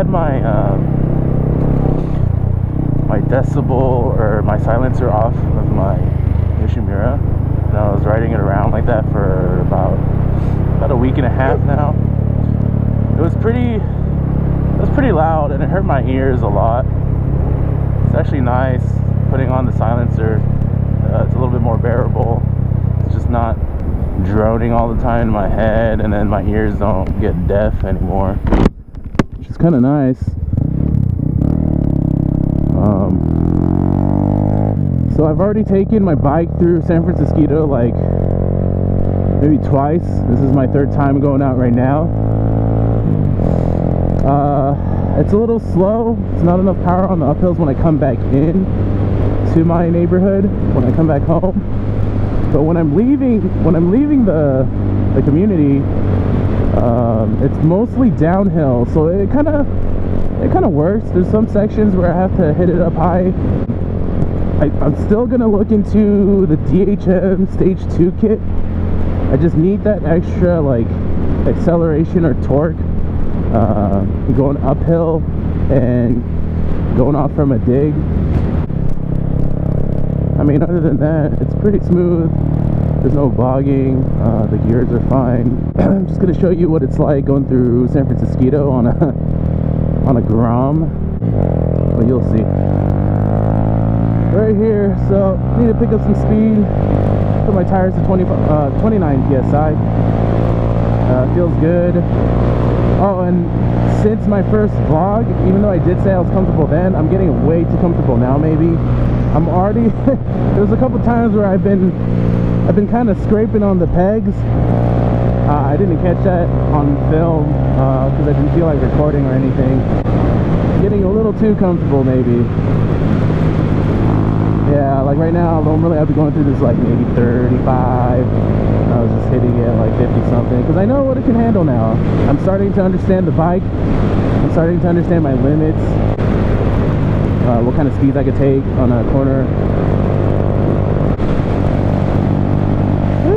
had my my decibel or my silencer off of my Nishimura, and I was riding it around like that for about a week and a half now. It was pretty loud, and it hurt my ears a lot. It's actually nice putting on the silencer. It's a little bit more bearable. It's just not droning all the time in my head, and then my ears don't get deaf anymore, which is kind of nice. So I've already taken my bike through San Francisco like maybe twice. This is my third time going out right now. It's a little slow. It's not enough power on the uphills when I come back in to my neighborhood, when I come back home. But when I'm leaving the community, it's mostly downhill, so it kind of works. There's some sections where I have to hit it up high. I'm still gonna look into the DHM Stage 2 kit. I just need that extra like acceleration or torque going uphill and going off from a dig. I mean, other than that, it's pretty smooth. There's no bogging. The gears are fine. I'm just gonna show you what it's like going through San Francisco on a Grom. Well, you'll see. Right here, so need to pick up some speed. Put my tires to 29 psi. Feels good. Oh, and since my first vlog, even though I did say I was comfortable then, I'm getting way too comfortable now. Maybe I'm already. There's a couple times where I've been kind of scraping on the pegs. I didn't catch that on film because I didn't feel like recording or anything. Getting a little too comfortable, maybe. Yeah, like right now, I don't really have to go through this like maybe 35. I was just hitting it like 50 something because I know what it can handle now. I'm starting to understand the bike. I'm starting to understand my limits. What kind of speeds I could take on a corner.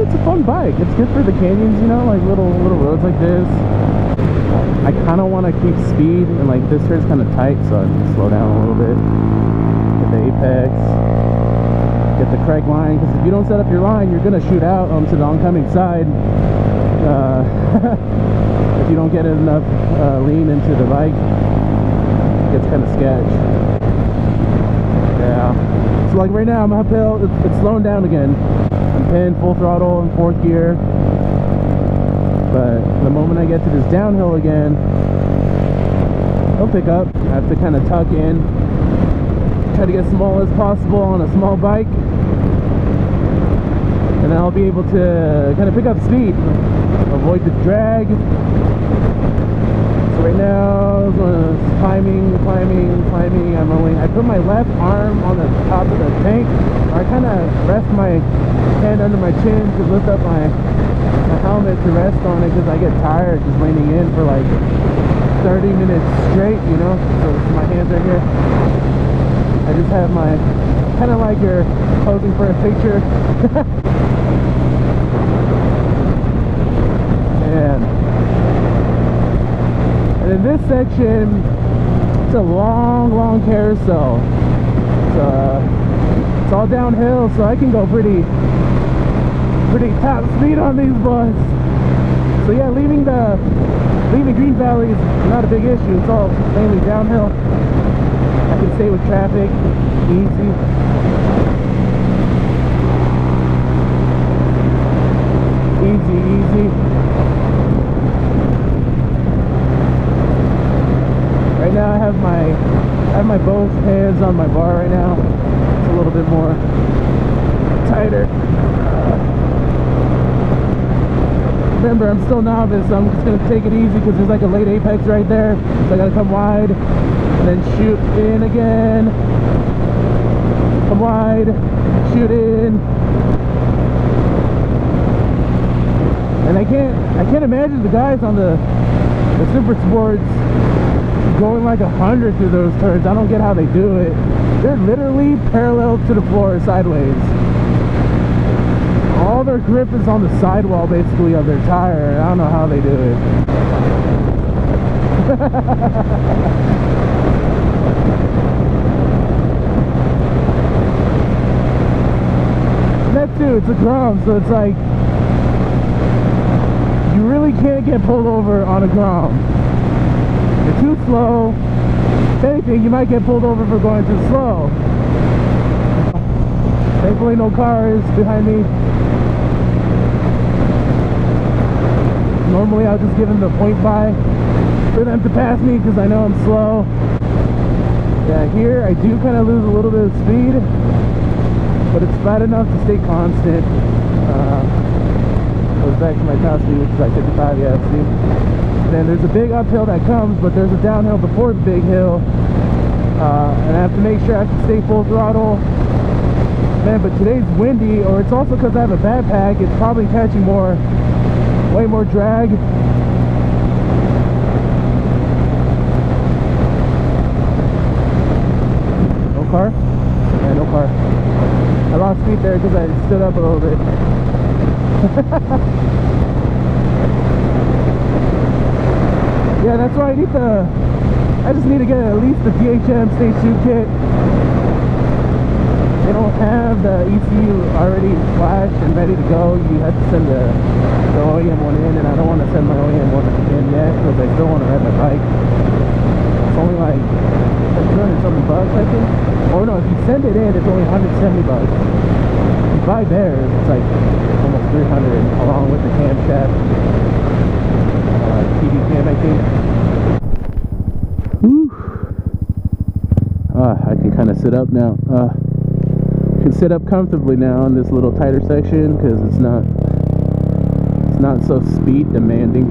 It's a fun bike. It's good for the canyons, you know, like little roads like this. I kind of want to keep speed, and like this turn's kind of tight, so I can slow down a little bit. Get the apex, get the correct line, because if you don't set up your line, you're gonna shoot out onto the oncoming side. If you don't get enough lean into the bike, it gets kind of sketch. Yeah. So like right now, I'm uphill. It's slowing down again. I'm pinned full throttle in 4th gear. But the moment I get to this downhill again, I'll pick up. I have to kind of tuck in, try to get small as possible on a small bike, and then I'll be able to kind of pick up speed, avoid the drag. So right now, climbing. I put my left arm on the top of the tank. I kind of rest my hand under my chin to lift up my helmet to rest on it because I get tired just leaning in for like 30 minutes straight, you know. So my hands are here. I just have my, kind of like you're posing for a picture. And in this section, it's a long carousel. It's all downhill, so I can go pretty top speed on these boys. So yeah, leaving Green Valley is not a big issue. It's all mainly downhill. I can stay with traffic easy. Easy. Right now I have my both hands on my bar right now. It's a little bit more tighter. Remember, I'm still novice, so I'm just gonna take it easy because there's like a late apex right there. So I gotta come wide and then shoot in again. Come wide, shoot in. And I can't imagine the guys on the super sports going like 100 through those turns. I don't get how they do it. They're literally parallel to the floor sideways. All their grip is on the sidewall basically of their tire. I don't know how they do it. That too, it's a Grom, so it's like you really can't get pulled over on a Grom. You're too slow. If anything, you might get pulled over for going too slow. Thankfully no cars behind me. Normally I'll just give them the point by for them to pass me because I know I'm slow. Yeah, here I do kind of lose a little bit of speed, but it's flat enough to stay constant. Goes back to my top speed, which is like 55, yeah, see? Then there's a big uphill that comes, but there's a downhill before the big hill. And I have to make sure I can stay full throttle. Man, but today's windy, or it's also because I have a backpack, it's probably catching way more drag. No car? Yeah, no car. I lost speed there because I stood up a little bit. Yeah, that's why I just need to get at least the DHM Stage 2 kit. They don't have the ECU already flashed and ready to go. You have to send the OEM one in, and I don't want to send my OEM one in yet because I still want to ride my bike. It's only like 200 something bucks, I think. Or no, if you send it in, it's only 170 bucks. If you buy theirs, it's like almost 300 along with the camshaft. TV cam, I think. Whew. I can kind of sit up now. Can sit up comfortably now in this little tighter section because it's not so speed demanding.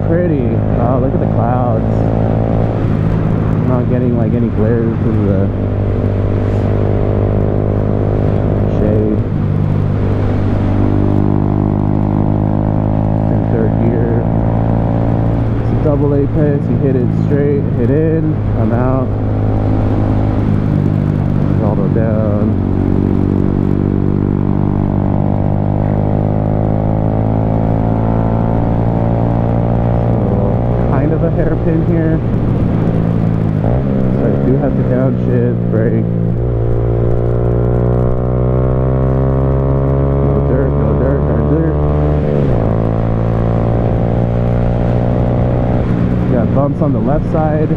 Pretty. Oh, look at the clouds. I'm not getting like any glare because of the shade. In third gear. It's a double apex. You hit it straight, hit in, come out, throttle down. A hairpin here, so I do have to downshift, brake. No dirt, no dirt, no dirt. Got bumps on the left side,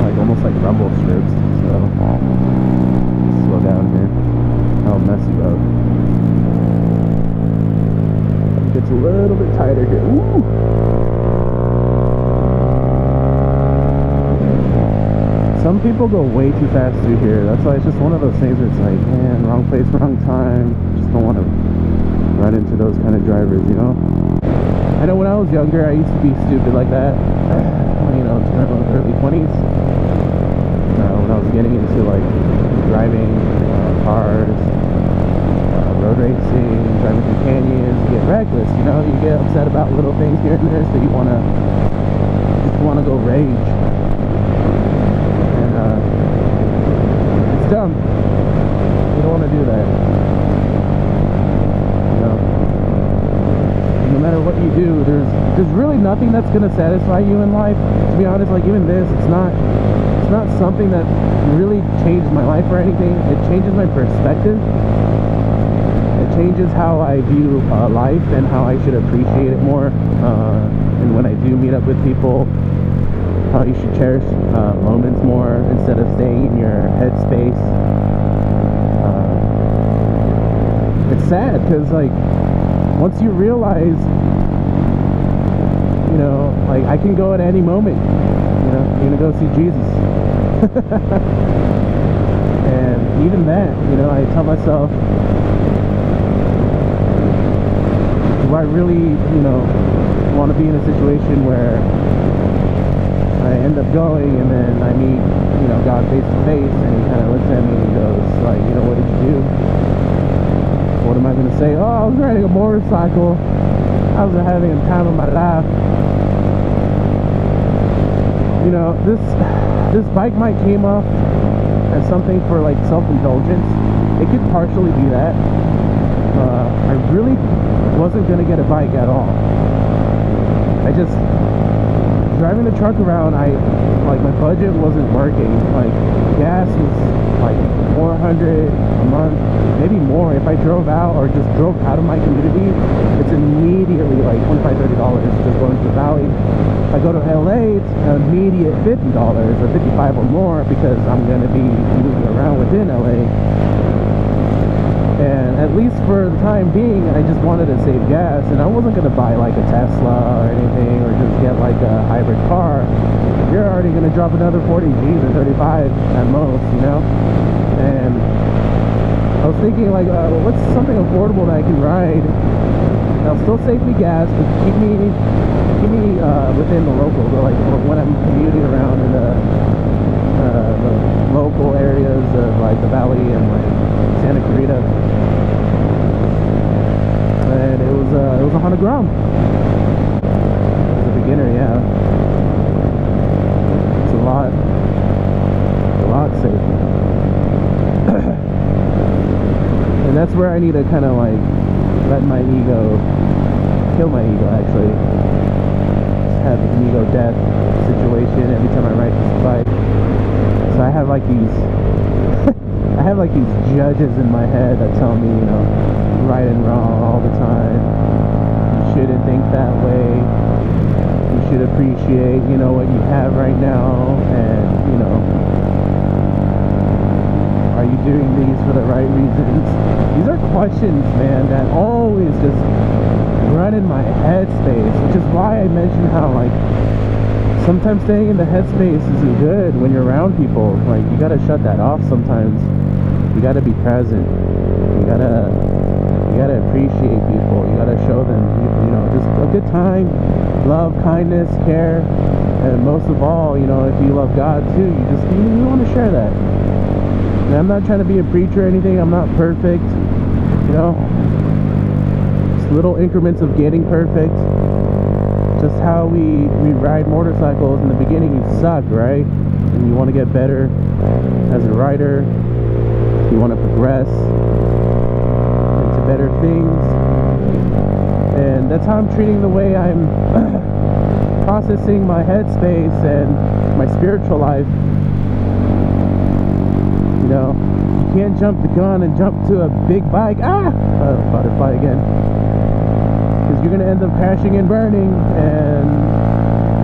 like almost like rumble strips, so slow down here. How messy road. Gets a little bit tighter here. Ooh. Some people go way too fast through here. That's why it's just one of those things where it's like, man, wrong place, wrong time. Just don't want to run into those kind of drivers, you know? I know when I was younger, I used to be stupid like that. You know, it's around the early 20s. When I was getting into like driving cars, road racing, driving through canyons, you get reckless, you know? You get upset about little things here and there, so you just want to go rage. It's dumb. You don't want to do that. You know, no matter what you do, there's really nothing that's gonna satisfy you in life. To be honest, like even this, it's not something that really changed my life or anything. It changes my perspective. It changes how I view life and how I should appreciate it more. And when I do meet up with people, how you should cherish moments more instead of staying in your headspace sad because, like, once you realize, you know, like, I can go at any moment, you know, you're gonna go see Jesus. And even that, you know, I tell myself, do I really, you know, want to be in a situation where I end up going and then I meet, you know, God face to face, and he kind of looks at me and goes, like, you know, what did you do? What am I going to say? Oh, I was riding a motorcycle. I was having a time of my life. You know, this bike might came off as something for, like, self-indulgence. It could partially be that. I really wasn't going to get a bike at all. I just, driving the truck around, like, my budget wasn't working. Like, gas was like $400 a month, maybe more. If I drove out or just drove out of my community, it's immediately like $25-30 just going to the valley. If I go to LA, it's an immediate $50 or $55 or more, because I'm going to be moving around within LA. And at least for the time being, I just wanted to save gas, and I wasn't going to buy like a Tesla or anything, or just get like a hybrid car. You're already going to drop another 40 G's or 35 at most, you know? And I was thinking, like, what's something affordable that I can ride? That'll still save me gas, but keep me within the local, like when I'm commuting around in the local areas of like the valley and like Santa Clarita. And it was a Honda Grom. As a beginner, yeah. It's a lot safer. And that's where I need to kind of like let my ego, kill my ego actually. Just have an ego death situation every time I ride this bike. So I have like these I have like these judges in my head that tell me, you know, right and wrong all the time. You shouldn't think that way. You should appreciate, you know, what you have right now, and, you know, are you doing these for the right reasons? These are questions, man, that always just run in my headspace, which is why I mentioned how, like, sometimes staying in the headspace isn't good when you're around people. Like, you gotta shut that off sometimes. You gotta be present. You gotta appreciate people. You gotta show them, you know, just a good time, love, kindness, care, and most of all, you know, if you love God too, you want to share that. And I'm not trying to be a preacher or anything. I'm not perfect, you know. Just little increments of getting perfect. Just how we ride motorcycles. In the beginning, you suck, right? And you want to get better as a rider. You want to progress into better things. And that's how I'm treating the way I'm processing my headspace and my spiritual life. You know, you can't jump the gun and jump to a big bike. Butterfly again. Because you're going to end up crashing and burning and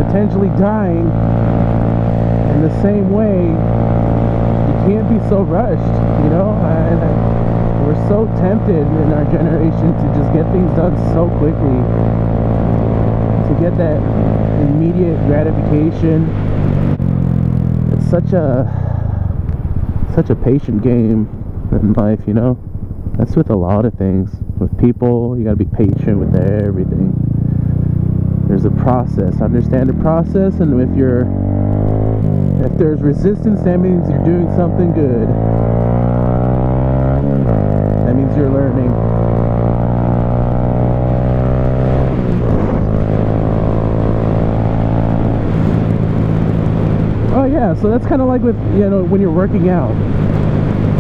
potentially dying. In the same way, you can't be so rushed, you know? And we're so tempted in our generation to just get things done so quickly, to get that immediate gratification. It's such a patient game in life, you know? That's with a lot of things. With people, you gotta be patient with everything. There's a process. Understand the process, and if there's resistance, that means you're doing something good. That means you're learning. Oh yeah, so that's kind of like with, you know, when you're working out.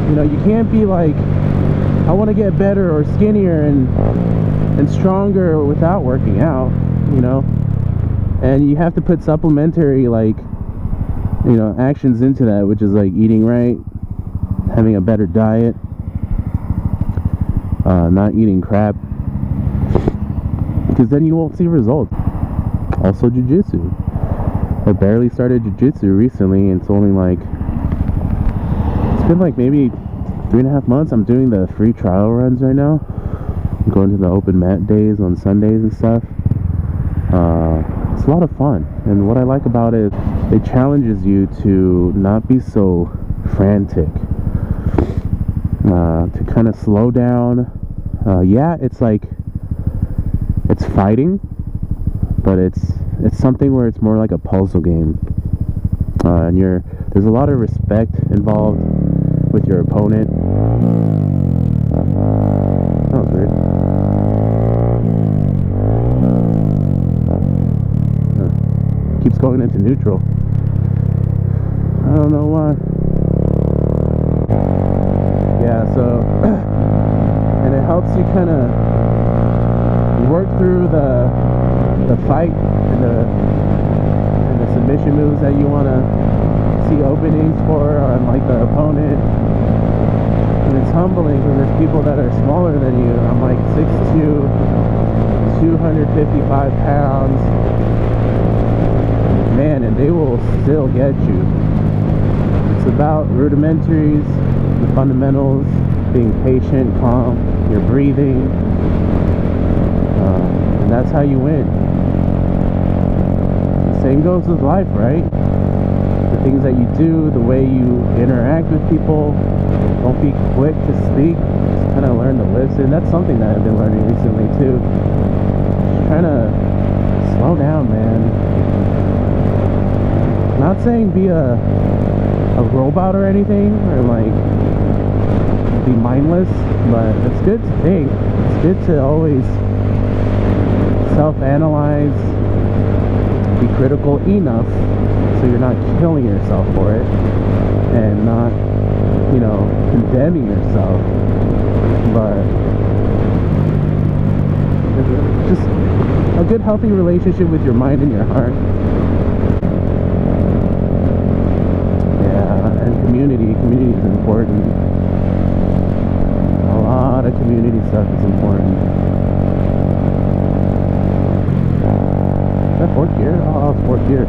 You know, you can't be like, I want to get better or skinnier and stronger without working out, you know. And you have to put supplementary, like, you know, actions into that, which is like eating right, having a better diet, not eating crap, because then you won't see results. Also jiu-jitsu. I barely started jiu-jitsu recently, and it's only like, it's been like maybe 3.5 months. I'm doing the free trial runs right now. going to the open mat days on Sundays and stuff. It's a lot of fun, and what I like about it challenges you to not be so frantic, to kind of slow down. Yeah, it's like it's fighting, but it's something where it's more like a puzzle game, and there's a lot of respect involved with your opponent. That was weird. Keeps going into neutral. I don't know why. Yeah, so and it helps you kind of work through the fight and the submission moves that you want to see openings for on like the opponent. And it's humbling because there's people that are smaller than you. I'm like 6'2", 255 pounds. Man, and they will still get you. It's about rudimentaries, the fundamentals, being patient, calm, your breathing, and that's how you win. The same goes with life, right? The things that you do, the way you interact with people. Don't be quick to speak, just kind of learn to listen. That's something that I've been learning recently too. Just trying to slow down, man. Not saying be a robot or anything, or like be mindless, but it's good to think. It's good to always self-analyze, be critical enough so you're not killing yourself for it, and not, you know, condemning yourself, but just a good healthy relationship with your mind and your heart. Community is important. A lot of community stuff is important. Is that fourth gear? Oh, it's fourth gear.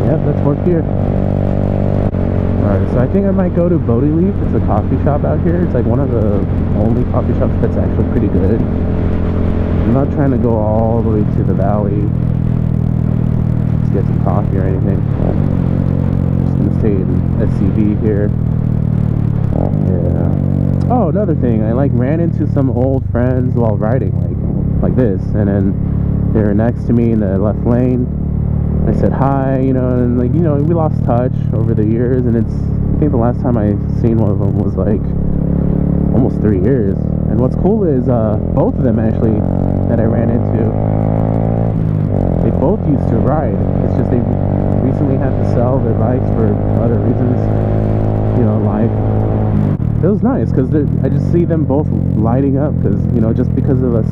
Yep, that's fourth gear. Alright, so I think I might go to Bodie Leaf. It's a coffee shop out here. It's like one of the only coffee shops that's actually pretty good. I'm not trying to go all the way to the valley to get some coffee or anything. Stay in SCV here. Yeah. Oh, another thing, I like ran into some old friends while riding, like this, and then they were next to me in the left lane. I said hi, you know, and like, you know, we lost touch over the years, and I think the last time I seen one of them was like almost 3 years. And what's cool is both of them actually that I ran into, they both used to ride. It's just they recently had to sell their bikes for other reasons, you know, life. It was nice because I just see them both lighting up because, you know, just because of a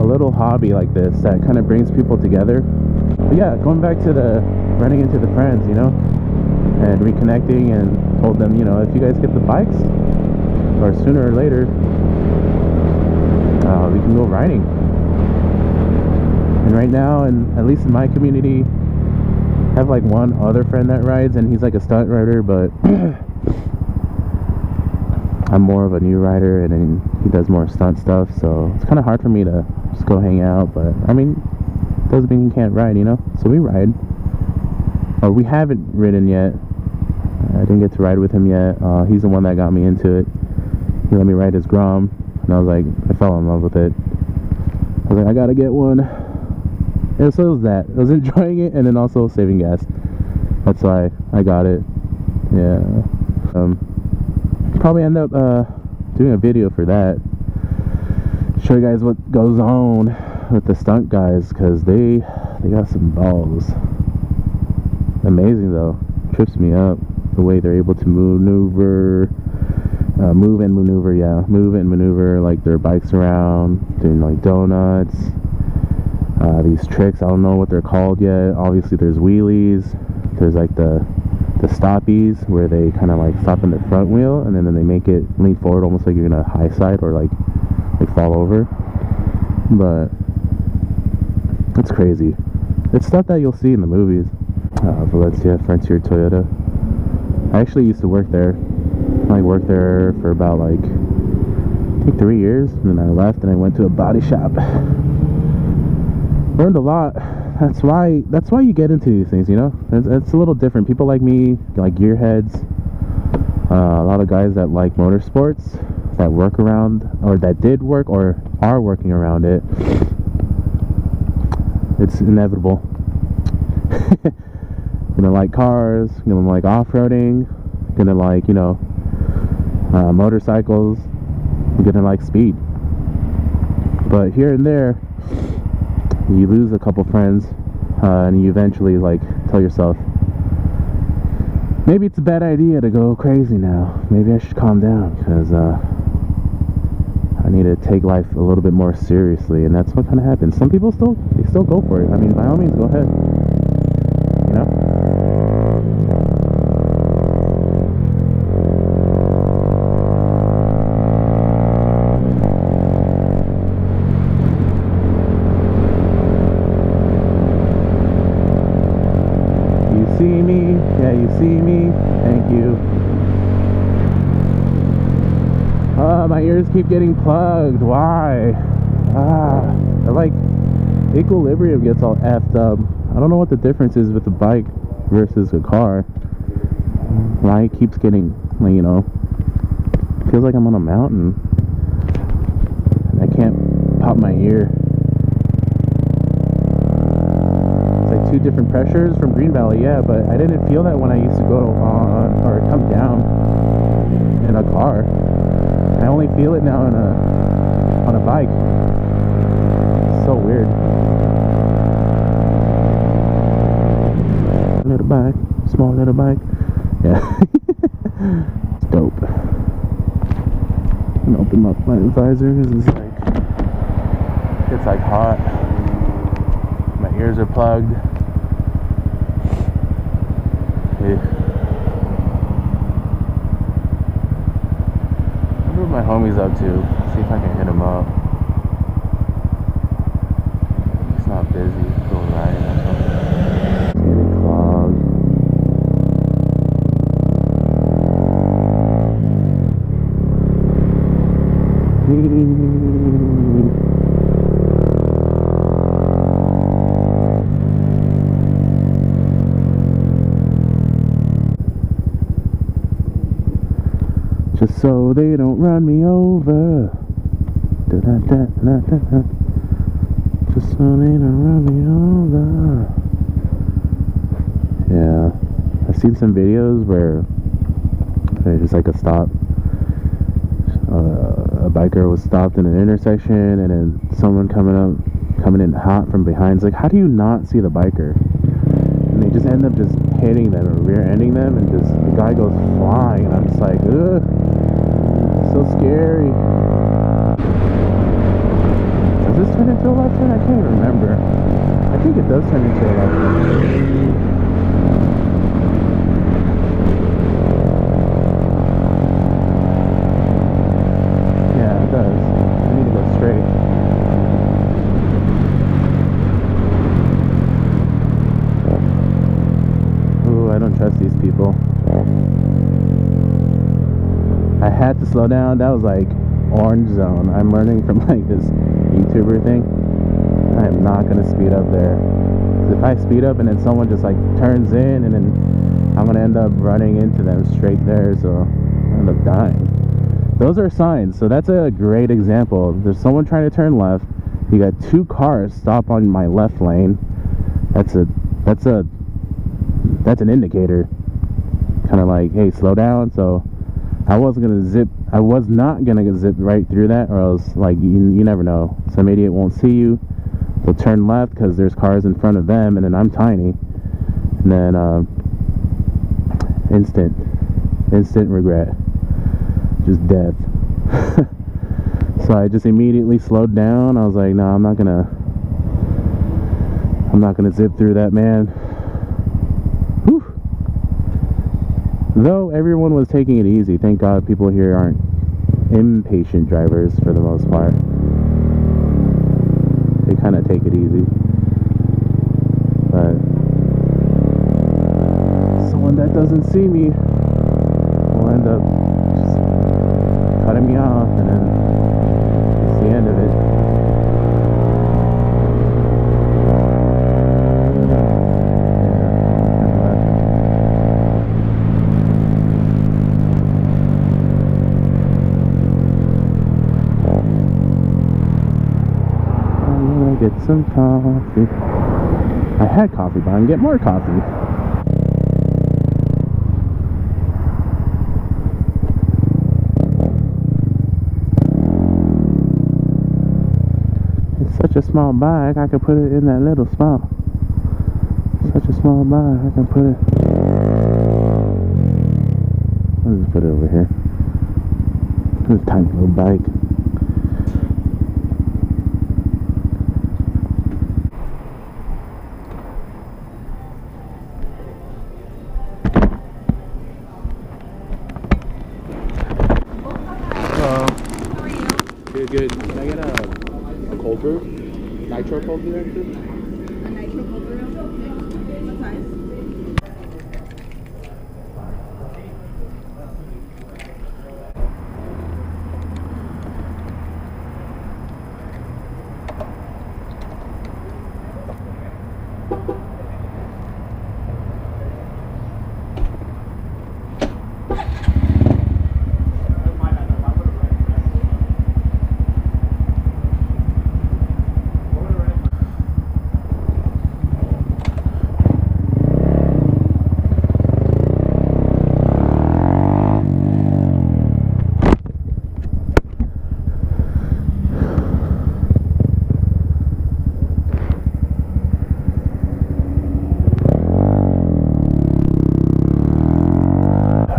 little hobby like this that kind of brings people together. But yeah, going back to running into the friends, you know, and reconnecting, and told them, you know, if you guys get the bikes, or sooner or later, we can go riding. And right now, and at least in my community, I have like one other friend that rides, and he's like a stunt rider, but I'm more of a new rider, and then he does more stunt stuff, so it's kind of hard for me to just go hang out. But I mean, doesn't mean he can't ride, you know? So we ride. Or we haven't ridden yet. I didn't get to ride with him yet. He's the one that got me into it. He let me ride his Grom, and I was like, I fell in love with it. I was like, I gotta get one. And so it was that. I was enjoying it, and then also saving gas. That's why I got it. Yeah. Probably end up doing a video for that. Show you guys what goes on with the stunt guys, because they got some balls. Amazing though. Trips me up the way they're able to move and maneuver like their bikes around, doing like donuts. These tricks, I don't know what they're called yet. Obviously there's wheelies, there's like the stoppies where they kind of like stop in the front wheel, and then they make it lean forward almost like you're gonna high side or like fall over. But it's crazy. It's stuff that you'll see in the movies. Valencia Frontier Toyota. I actually used to work there I worked there for about like, I think 3 years, and then I left and I went to a body shop. Learned a lot. That's why you get into these things, you know. It's a little different. People like me, like gearheads, a lot of guys that like motorsports, that work around, or that did work or are working around it. It's inevitable. Gonna like cars, gonna like off-roading, gonna like, you know, motorcycles, gonna like speed. But here and there, you lose a couple friends, and you eventually like tell yourself, maybe it's a bad idea to go crazy now. Maybe I should calm down, because I need to take life a little bit more seriously. And that's what kind of happens. Some people still go for it. I mean, by all means, go ahead, you know. See me? Yeah, you see me? Thank you. My ears keep getting plugged. Why? Like, equilibrium gets all effed up. I don't know what the difference is with a bike versus a car. Why it keeps getting, like, you know, feels like I'm on a mountain. I can't pop my ear. Two different pressures from Green Valley, yeah, but I didn't feel that when I used to go on or come down in a car. I only feel it now on a bike. It's so weird. Little bike, small little bike. Yeah. It's dope. I'm gonna open up my visor because it's like hot. My ears are plugged. I wonder what my homie's up to. See if I can hit him up. He's not busy. Going riding or something. It's getting clogged. Just so they don't run me over. Da-da-da-da-da-da. Just so they don't run me over. Yeah, I've seen some videos where there's just like a stop. A biker was stopped in an intersection, and then someone coming in hot from behind. It's like, how do you not see the biker? And they just end up just hitting them or rear-ending them, and just the guy goes flying, and I'm just like, ugh, so scary. Does this turn into a left turn? I can't even remember. I think it does turn into a left turn. Yeah, it does. I need to go straight. Ooh, I don't trust these people. I had to slow down. That was like orange zone. I'm learning from like this YouTuber thing. I am not gonna speed up there. 'Cause if I speed up and then someone just like turns in, and then I'm gonna end up running into them straight there, so I end up dying. Those are signs. So that's a great example. There's someone trying to turn left. You got two cars stop on my left lane. That's an indicator. Kind of like, hey, slow down. So I was not gonna zip right through that, or else, like, you never know. Some idiot won't see you. They'll turn left because there's cars in front of them, and then I'm tiny. And then instant regret, just death. So I just immediately slowed down. I was like, no, I'm not gonna zip through that, man. Whew. Though everyone was taking it easy. Thank God people here aren't impatient drivers for the most part. They kind of take it easy. But someone that doesn't see me will end up cutting me off, and then it's the end of it. Get some coffee. I had coffee, but I can get more coffee. It's such a small bag, I can put it in that little spot. Such a small bag, I can put it. I'll just put it over here. This tiny little bike. Good. Can I get a cold brew? Nitro cold brew, actually? A nitro cold brew? Okay. What size?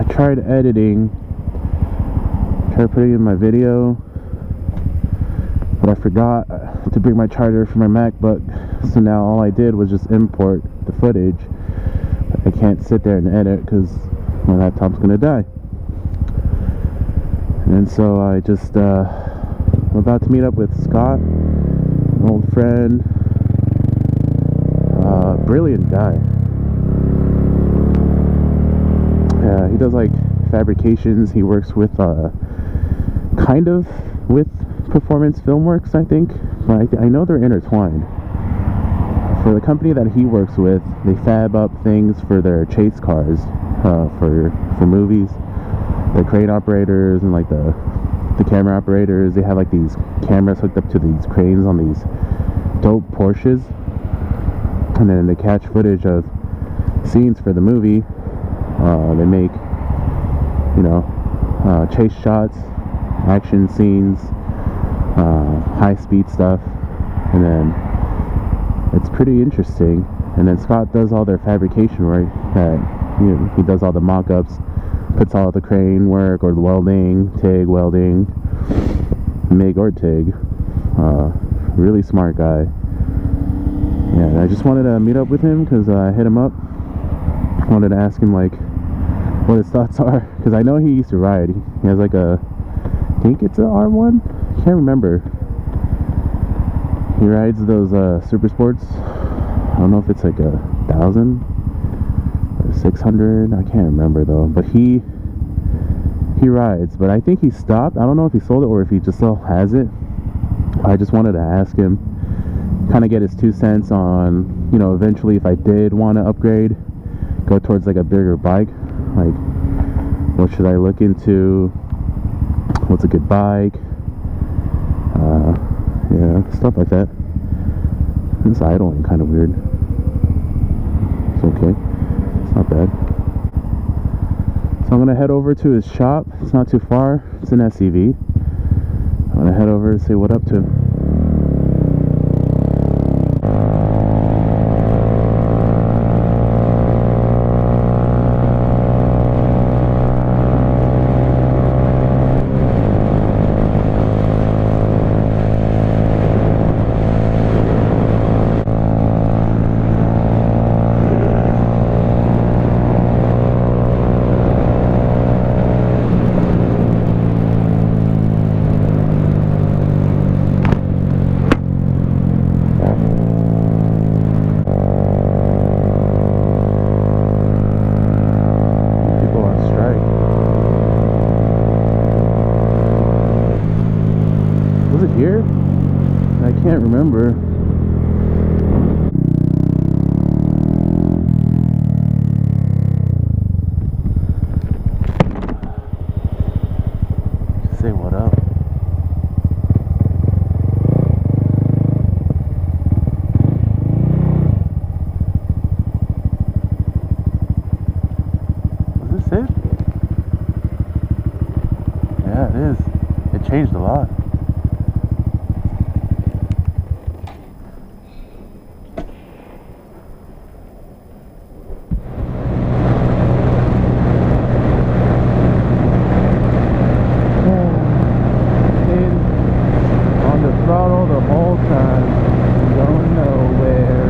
Tried editing, tried putting in my video, but I forgot to bring my charger for my MacBook, so now all I did was just import the footage. I can't sit there and edit because my laptop's gonna die. And so I just I'm about to meet up with Scott, an old friend, brilliant guy. Yeah, he does like fabrications. He works with kind of with Performance Filmworks, I think, but I know they're intertwined. For the company that he works with, they fab up things for their chase cars, for movies. The crane operators and like the camera operators, they have like these cameras hooked up to these cranes on these dope Porsches, and then they catch footage of scenes for the movie. They make, you know, chase shots, action scenes, high-speed stuff, and then it's pretty interesting. And then Scott does all their fabrication work. That he does all the mock-ups, puts all the crane work or the welding, TIG welding, MIG or TIG. Really smart guy. Yeah, I just wanted to meet up with him because I hit him up. I wanted to ask him like what his thoughts are, because I know he used to ride. He has like a, I think it's a R1. I can't remember. He rides those super sports. I don't know if it's like 1,000 or 600. I can't remember though. But he rides. But I think he stopped. I don't know if he sold it or if he just still has it. I just wanted to ask him, kind of get his 2 cents on, you know, eventually if I did want to upgrade, go towards like a bigger bike, like what should I look into, what's a good bike, yeah, stuff like that. This idling kind of weird. It's okay, it's not bad. So I'm gonna head over to his shop. It's not too far, it's an SUV. I'm gonna head over and see what up to. can't remember. Just say what up. Is this it? Yeah, it is. It changed a lot. On the throttle the whole time, going nowhere.